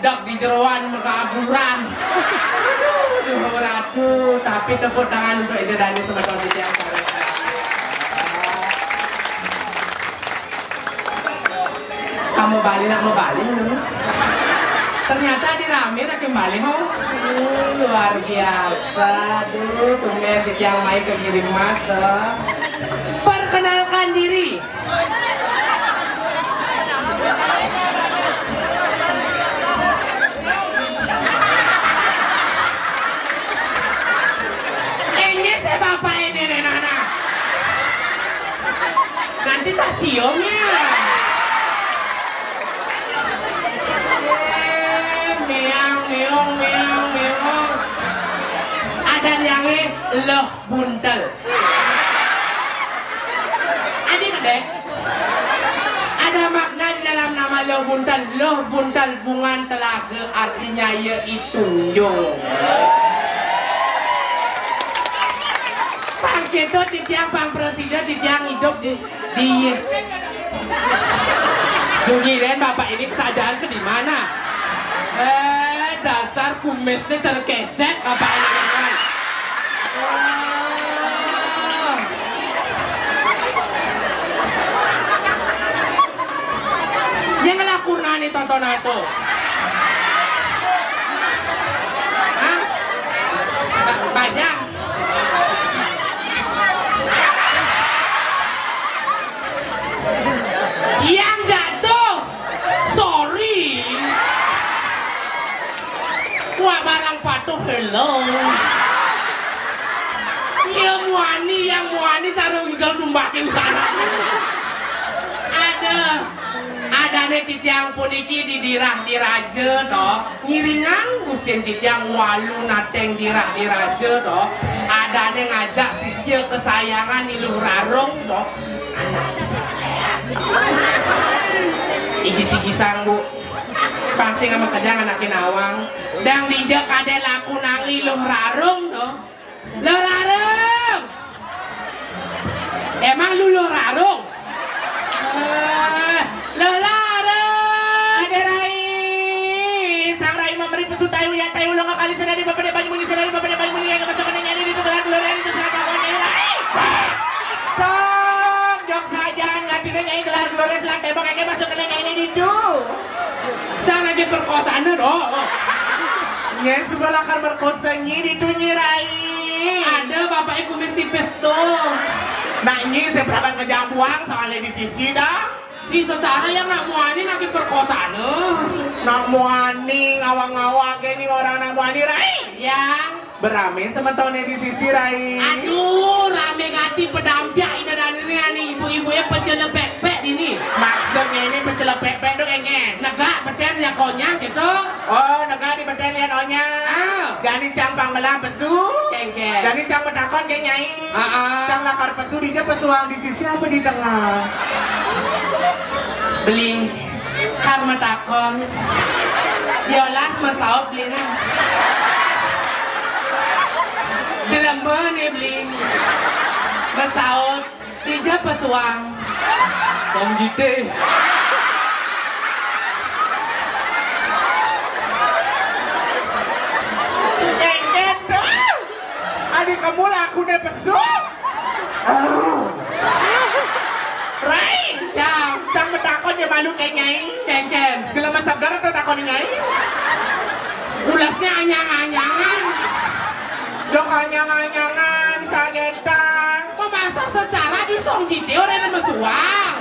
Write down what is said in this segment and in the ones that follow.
meledak di jeroan mekaburan. Aduh ratu, tapi tepuk tangan untuk Ida Dani semeton di tiang sareng. Kamu Bali nak mau Bali ternyata di rame nak kembali ho. Luar biasa. Aduh, tumben di tiang mai ke kirim mas. Perkenalkan diri. Ini saya bapak ini Nana. Nanti tak ciumnya. Meong. Ada yang loh buntel. Adik-adik, ada makna di dalam nama loh buntel. Loh buntel bungan telaga artinya yaitu tunjung. Pang ceto titiang pang presiden titiang hidup di Jungiren bapak ini kesadaran ke di mana? Dasar kumesnya terkeset bapak ini kan. Yang ngelakukan nih tontonan itu. Hah? Bajang. Yang jatuh. Sorry. Wah barang patuh hello. Yang muani cara tinggal dumbakin sana. Ada nih titiang puniki di dirah diraja toh. Ngiringan gustin titiang walu nateng dirah diraja toh. Ada nih ngajak sisir kesayangan iluh rarong toh. Anak saya. Iki sanggup. Pasti sama kerja nganakin awang dan dijak kade laku nangi loh rarung toh. Loh rarung emang lu loh rarung loh rarung ada rai sang rai memberi pesu tayu ya tayu lo ngakali sadari bapak de banyu muni sadari bapak de banyu muni yang masuk ke nyanyi di tukelan keluaran itu serang kawannya rai tong jok saja nganti nyanyi gelar keluaran selang tembok yang masuk ke nyanyi di itu sang lagi perkosaan doh. Nyen sebelah kan perkosanya di dunia rai. Ada bapak ibu mesti pesto. Nah ini saya berangkat ke Jambuang soalnya di sisi dah. Di secara yang nak muani lagi perkosaan. Nak muani ngawang-ngawang ini orang nak muani rai. Yang berame semetonnya di sisi rai. Aduh rame gati pedampiak ini dan ini ibu-ibu yang pencelepek-pek ini. Maksudnya ini pencelepek-pek dong engen. Negak beten ya konyang gitu. Oh negak di beten lian onya. Gani campang melah pesu. Kengke. Gani cang metakon ke nyai. Cang lakar pesu dia pesuang di sisi apa di tengah. Beli kar metakon. Diolas mesaut beli nah. Jelamba nih beli mesaut dia pesuang. Songgite. Jengket dong. Adik kamu laku deh pesuk. Rai. Cang metakon ya malu kayak nyai. Jengket. Gelem sabdar atau takon nyai. Ulasnya anyang-anyangan. Jok anyang-anyangan sagetan. Kok masa secara di Songgite orang mesuang.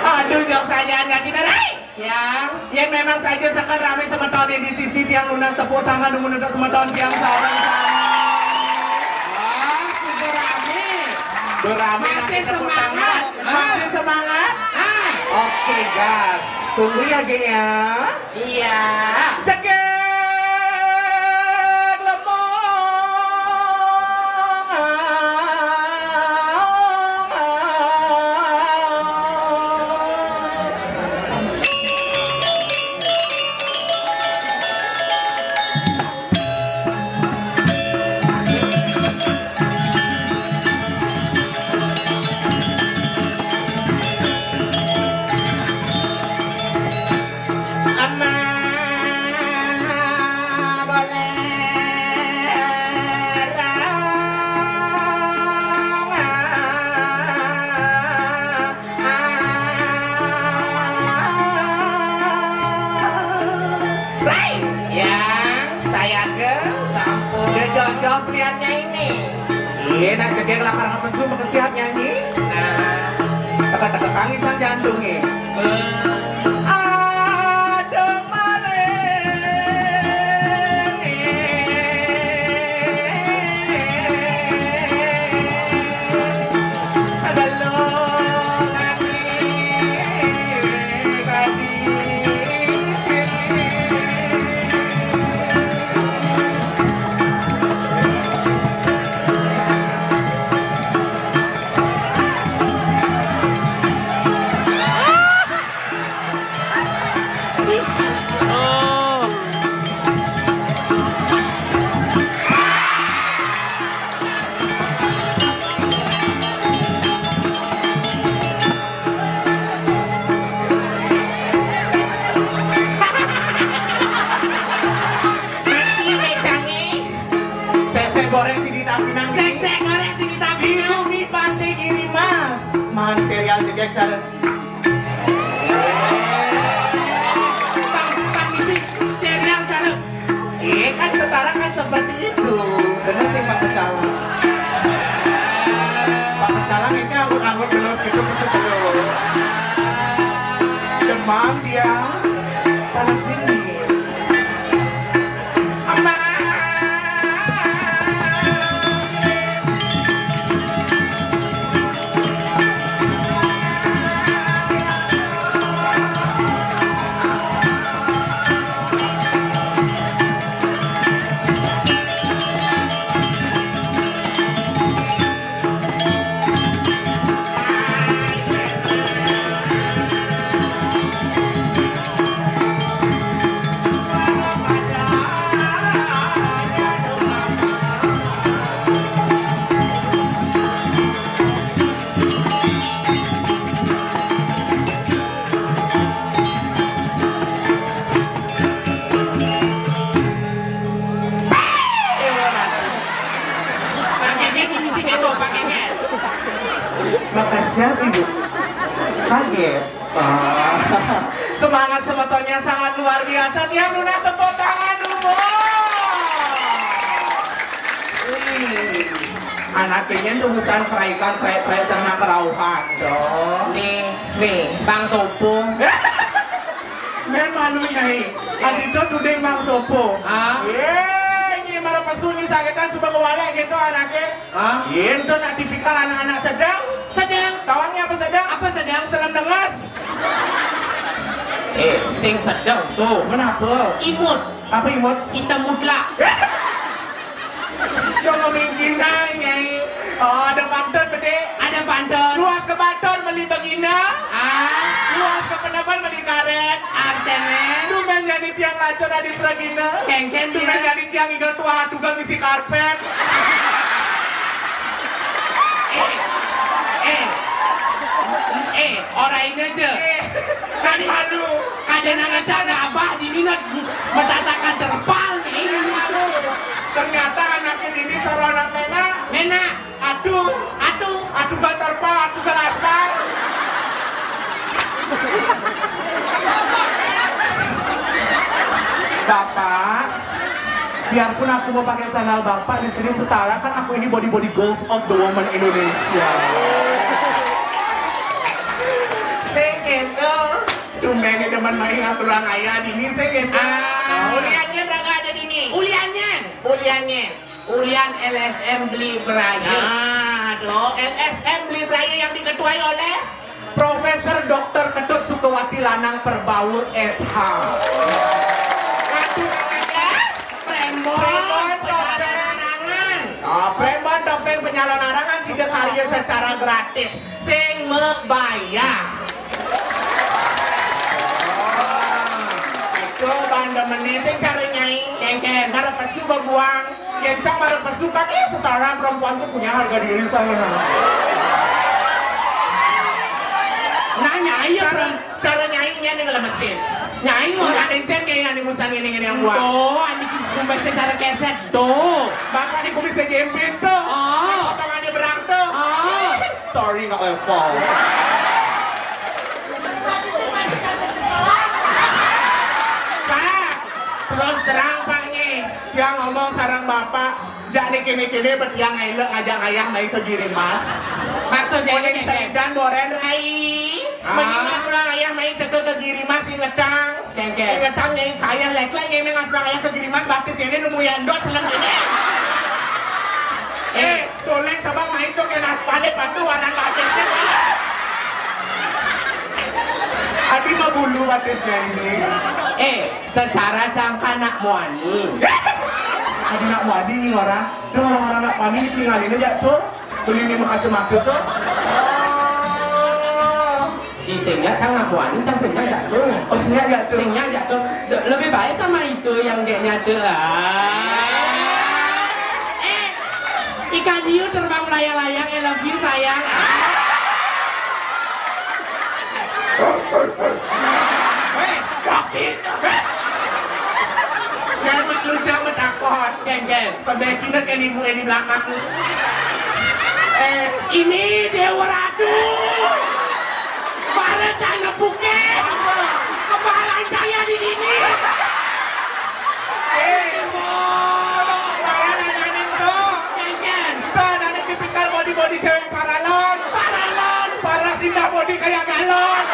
Aduh jok saja nggak kita rai. Yang memang saja sekan ramai semeton di sisi tiang lunas tepuk tangan nunggu untuk semeton tiang sarang. Wah super rame. Berame masih semangat. Masih semangat. Oke gas. Tunggu ya geng ya. Iya. Jaga. pilihannya ini. Iya, nak jegek lah karena pesu siap nyanyi. Nah, teka-teka tangisan jantungnya. Ada maring goreng si Dita Pinang. Sek goreng si Dita Pinang. Ini pantai kiri mas. Mahan serial jegek cara. Bang isi serial cara. Kan setara kan seperti itu. Bener sih Pak Kecalang. Pak Kecalang ini anggur-anggur gelos gitu kesukaan. Demam dia. Panas dingin. Makasih Ibu. Kaget. Semangat semetonnya sangat luar biasa. Tiap lunas tepuk tangan dulu. Anaknya tunggusan keraikan kerek cerna kerauhan dong. Nih, Bang Sopo. men malu nyai. Adito tudeng Bang Sopo. Ini marah pesuni sakitan sudah ngewalek gitu anaknya. Itu nak tipikal anak-anak sedang. Tawangnya apa sedang? Apa sedang? Selam dengas. Sing sedang tuh. Kenapa? Imut. Apa imut? Kita mutlak. Jangan mungkin nyai. Oh, ada pantun bede. Ada pantun. Luas ke Bator beli begina. Luas ke Penaban beli karet. Artene. Tumen jadi tiang lacor di Pragina. Kengken Tumen ya. jadi tiang igel tua tugal misi karpet. Orang ini aja. Kan malu. Kadang ngecana abah di nak metatakan terpal nih. Malu. Ternyata anaknya ini seorang anak Mena. Aduh gak terpal, aduh gak aspal. Bapak, biarpun aku mau pakai sandal bapak di sini setara kan aku ini body golf of the woman Indonesia. Segitu, tumbengi demen main ngaturang ayah di sini segitu. Uliannya berapa ada di sini? Uliannya. Ulian LSM beli beraya. Aduh, LSM beli beraya yang diketuai oleh Profesor Dr. Ketut Sukawati Lanang Perbaur SH. Prembon dokter penyalon arangan siga karya secara gratis sing membayar. Itu banda menising cara nyai kengken karena pesu berbuang kencang marah pesu kan setara perempuan tuh punya harga diri sama nanya aja cara nyainya nih kalau mesin nyai mau ada encen kayak yang musan ini yang buat adik kumbas secara keset tuh bakal dikumis ke jempin tuh potongannya berang tuh sorry nggak level Pak terus terang Pak nih yang ngomong sarang bapak Jak nih kini bertiang ngelak ngajak ayah main ke Girimas. Maksudnya Kuning ini kayak dan boren rai. Mengingat orang ayah main ke Girimas ingetang. Kengkeng. Ingetang yang kaya lek-lek yang mengat orang ayah ke Girimas baptis ini nemu yandot selam ini. Toleng sabang main tuh ke naspale patu warna baptisnya. Adi mah bulu baptisnya ini. Secara jangka nak muani. Adi nak wadi nih orang. Tuh orang-orang nak wadi tinggalin aja tuh. Beli ini makan sematu tuh. Di sehingga jangan nak muani, jangan sehingga jatuh. Oh sehingga jatuh. Sehingga jatuh. Lebih baik sama itu yang kayaknya tuh. Ikan hiu terbang melayang-layang, I love you sayang. Rocky. Jangan meluncang menakon. Ken. Pendaki nak ini ibu di belakang. Ini Dewa Ratu. Para jangan buket. Apa? Kepala saya di sini. Paralon ananin tuh. Ken. Tuh ananin tipikal body cewek paralon. Paralon. Parasinda body kayak galon.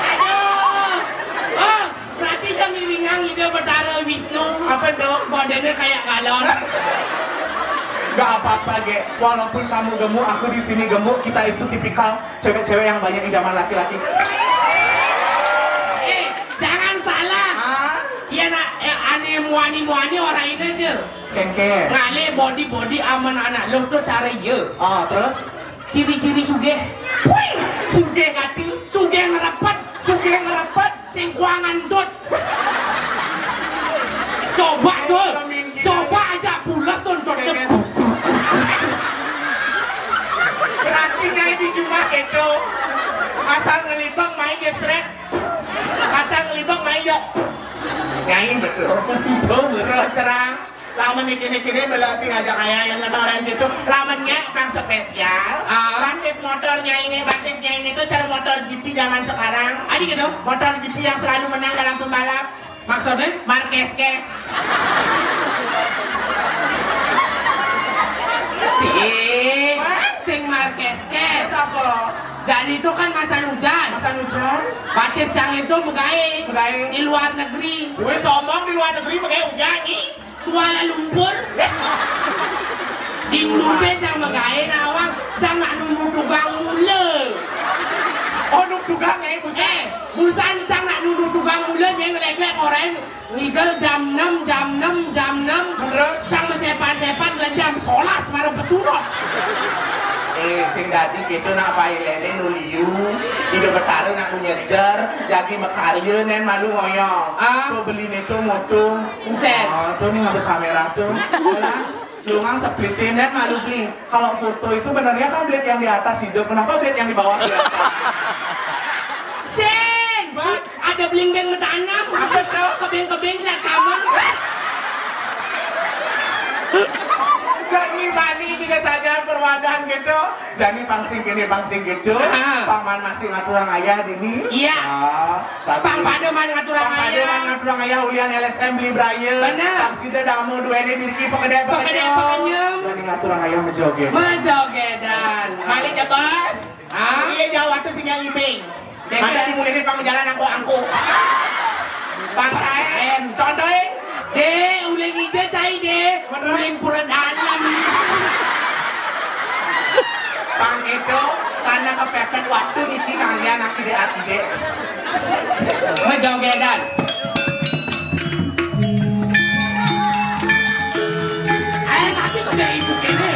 Aduh. Oh, berarti yang iringan ide Betara Wisnu. Apa tuh? Badannya kayak galon. Gak apa-apa, Ge. Walaupun kamu gemuk, aku di sini gemuk. Kita itu tipikal cewek-cewek yang banyak idaman laki-laki. Jangan salah. Ya nak, aneh muani orang ini aja. Kengke. Ngale body aman anak lo tuh cara iya. Terus? Ciri-ciri sugih. Wih, sugih ngati. Sugih ngerapat. Sugih ngerapat. Sing kuangan dot. Coba tuh. Coba aja pulas tontonnya. Berarti nyai di rumah gitu. Asal ngelibang main gesret. Asal ngelibang main yuk. Nyai betul. Terus terang. Laman kini berarti ngajak ayah yang lebaran gitu. Lamannya kan spesial. Batis motornya ini tuh cara motor GP zaman sekarang. Adik gitu. Motor GP yang selalu menang dalam pembalap. Maksudnya? Marquez. Sing Marquez. Siapa? Dan itu kan masa hujan. Batis yang itu megai di luar negeri. Gue somong di luar negeri pakai hujan nih. Kuala Lumpur. Di Lumpur yang megai nawang jangan nunggu tugang mula. Oh nungdugang ya busan. Busan jangan nunggu tugang mula yang lek-lek orang ngigel jam 6. Terus Jangan sepan-sepan jam 11 marah pesunok. sing dadi gitu nak pailene nuliu ide betara nak nyejer jadi mekarya nen malu ngoyong tuh beli itu moto tuh nih ada kamera tuh lungang seplitin nen malu beli kalau foto itu benernya kan blade yang di atas hidup kenapa blade yang di bawah di atas Sing ada bling-bling menanam apa tuh kebing selat kamar Jadi bani juga saja perwadan gitu. Jadi pangsing gitu. Paman masih ngaturang ayah dini. Iya. Pang pademan ngaturang ayah ulian LSM beli braya. Bener. Pangsida damu dua ini diri pekedai pekenyem. Jadi ngaturang ayah menjoget. Menjogedan. Mali jebas. Iya jauh waktu sinyal ibing. Mana dimulai pang jalan angku. Pantai. Contohin. Uling hijau cai uling pura dalam. Pang itu karena kepepet waktu niki kalian akide. Menjogedan. Nanti kerja ibu kene.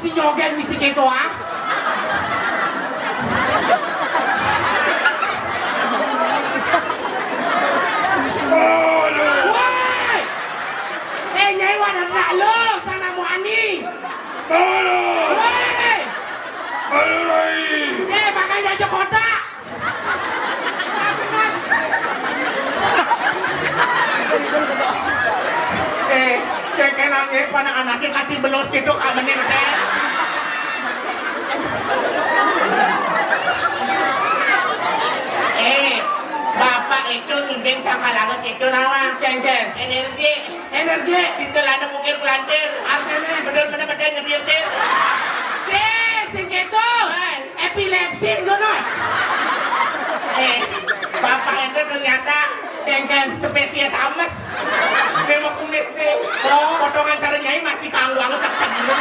si nyogen misi gitu ah. Woi! Nyai wadah nak lo, sana mu ani. Woi! Makanya aja kota. Kayak nangis anak-anaknya kati belos gitu kamennya teh. Bapak itu ngibing sangka langet itu nawa. Ken. Energi. Sintel ada bukir pelantir. Artinya Bener-bener ngebir deh. sing gitu. Epilepsi dono. Bapak itu ternyata Ken. spesies ames. Memang kumis nih. Oh. Potongan cara nyai masih kanggu anges saksak gitu.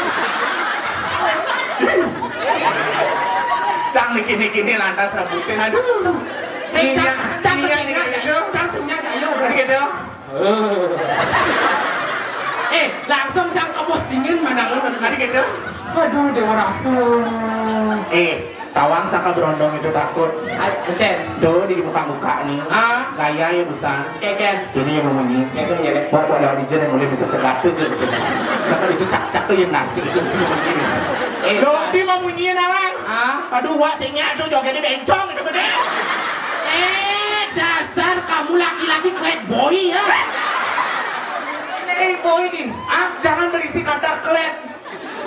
Cang kini lantas rambutin aduh. Cang gitu. Langsung cang ke bos dingin mana lu Gitu. Aduh dewa ratu. Tawang saka berondong itu takut. Cen. Do di muka-muka nih. Gaya ya besar. Ken. Ini yang memunyi. Itu ya deh. Bapak ada di yang mulai bisa cegat tuh gitu. Bahkan itu cak-cak tuh yang nasi itu sih begini. Do di memunyi nawang. Aduh wak singnya tuh jogetnya bencong itu gede. Dasar kamu laki-laki klet boy ya. Boy nih. Jangan berisi kata klet.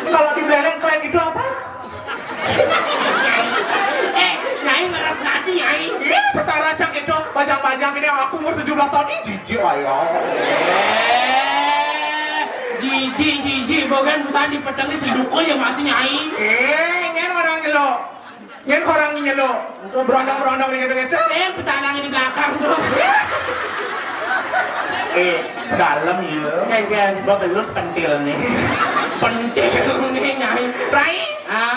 Kalau di beleng klet itu apa? Nyai ngeras nanti nyai. Setara cak itu bajang-bajang ini aku umur 17 tahun ini jijik ayo. Jiji, bukan pesan di petang ini seduko ya masih nyai. Nyen orang nyelo. Nyen orang nyelo. Berondong-berondong gitu-gitu. Saya pecalangin di belakang tuh. Dalam ya. Ken. Belus pentil nih. Pentil nih nyai. Rai?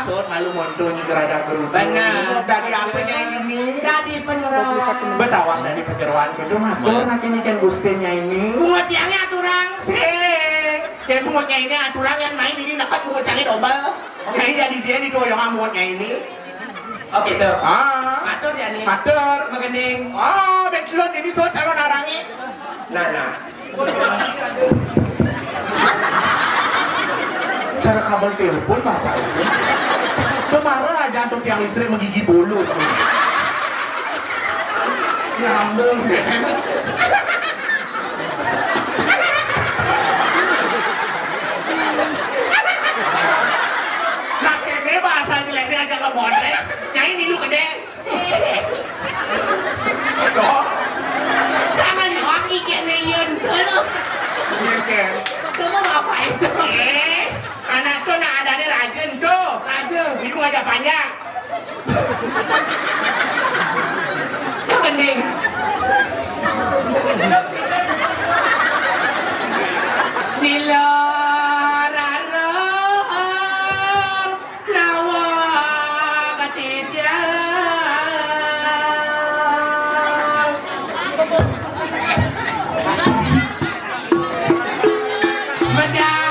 Sot malu monto nih gerada berubah. Benar. Dari apa ini? Dari penyerawan. Betawang dari penyeruan itu mah. Nanti nih kan gustinya ini. Bunga tiangnya aturang. Sing. Kayak bungotnya ini aturang yang main ini dapat bungot cangit obal. Nyai jadi dia nih doyong amotnya ini. Oh gitu. Matur ya nih. Matur. Mengening. Bentlon ini so calon narangi. Nah. Cara kabel telepon bapak itu. Marah aja untuk yang listrik menggigi bulu. Nyambung deh. Nah kene bahasa jeleknya aja ke bontek. Nyai ini lu gede. Jangan wangi kene yun. Halo. Iya Ken. Kamu apa itu? Anak tuh nak adanya rajin tuh. Rajin. Itu aja panjang. Kening. Nilo rarong nawa katidang. Medal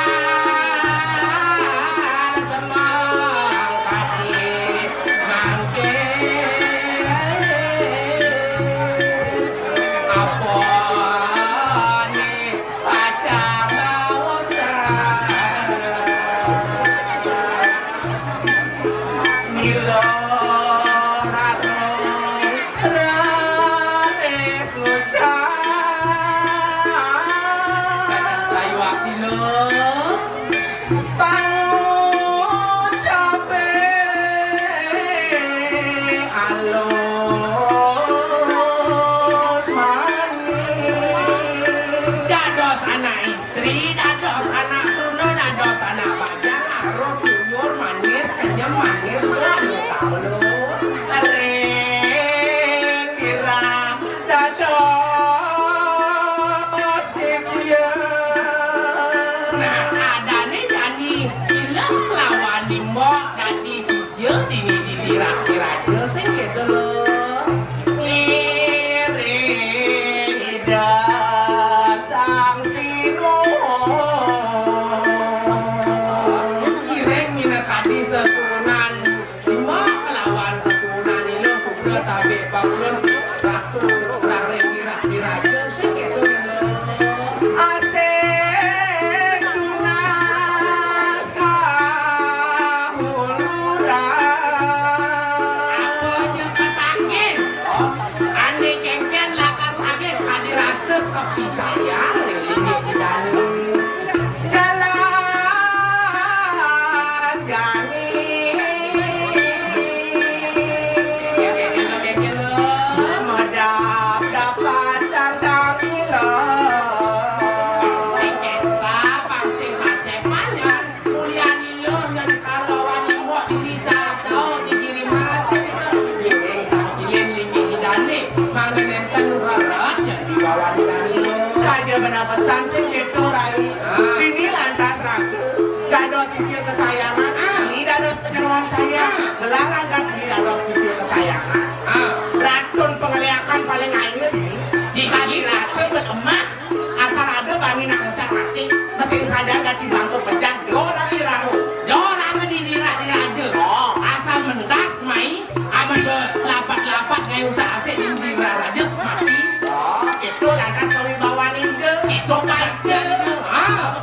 semang kaki mangke apa nih pacang gawasan Milo harong rares ngucap sayu waktu lo pangucape alus manis dados anak istri, dados anak tuna, dados anak bajang, harus jujur, manis, kenyam, manis, berani tahu lo. Areng dirang dados sisian Nah, adane jadi ilang kelawan dimbok dan disisir dilirak-lirak sing gitu lo. Iring ida sang sinuhun kepercayaan religi di dalam. Jalan gani medap dapat candang Sing kesah, sing kasepanyan, mulia nilo jadi kalau wani mau dicacau dikirim masih itu. Yang takilin lagi dane, manganen kanuharat jadi bawa nilo. saja benapesan sing gitu rai ini lantas ragu dados sisir kesayangan ini dados penyeruan saya belah lantas ini dados sisir kesayangan racun pengeliakan paling aingin di kali rasa beremah asal ada bani nak ngesak nasi mesin saja gak dibantu pecah dorang irahu Dorang dira-dira aja. Asal mentas mai, aman berlapat-lapat kayak usah asik dira aja mati. itu lantas kewibawaan ide itu kaca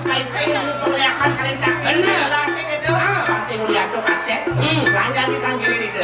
kaca ilmu pengeliakan kali sakit Bener. belah sing itu pasti mulia tuh kaset lanjut di tanggiri ide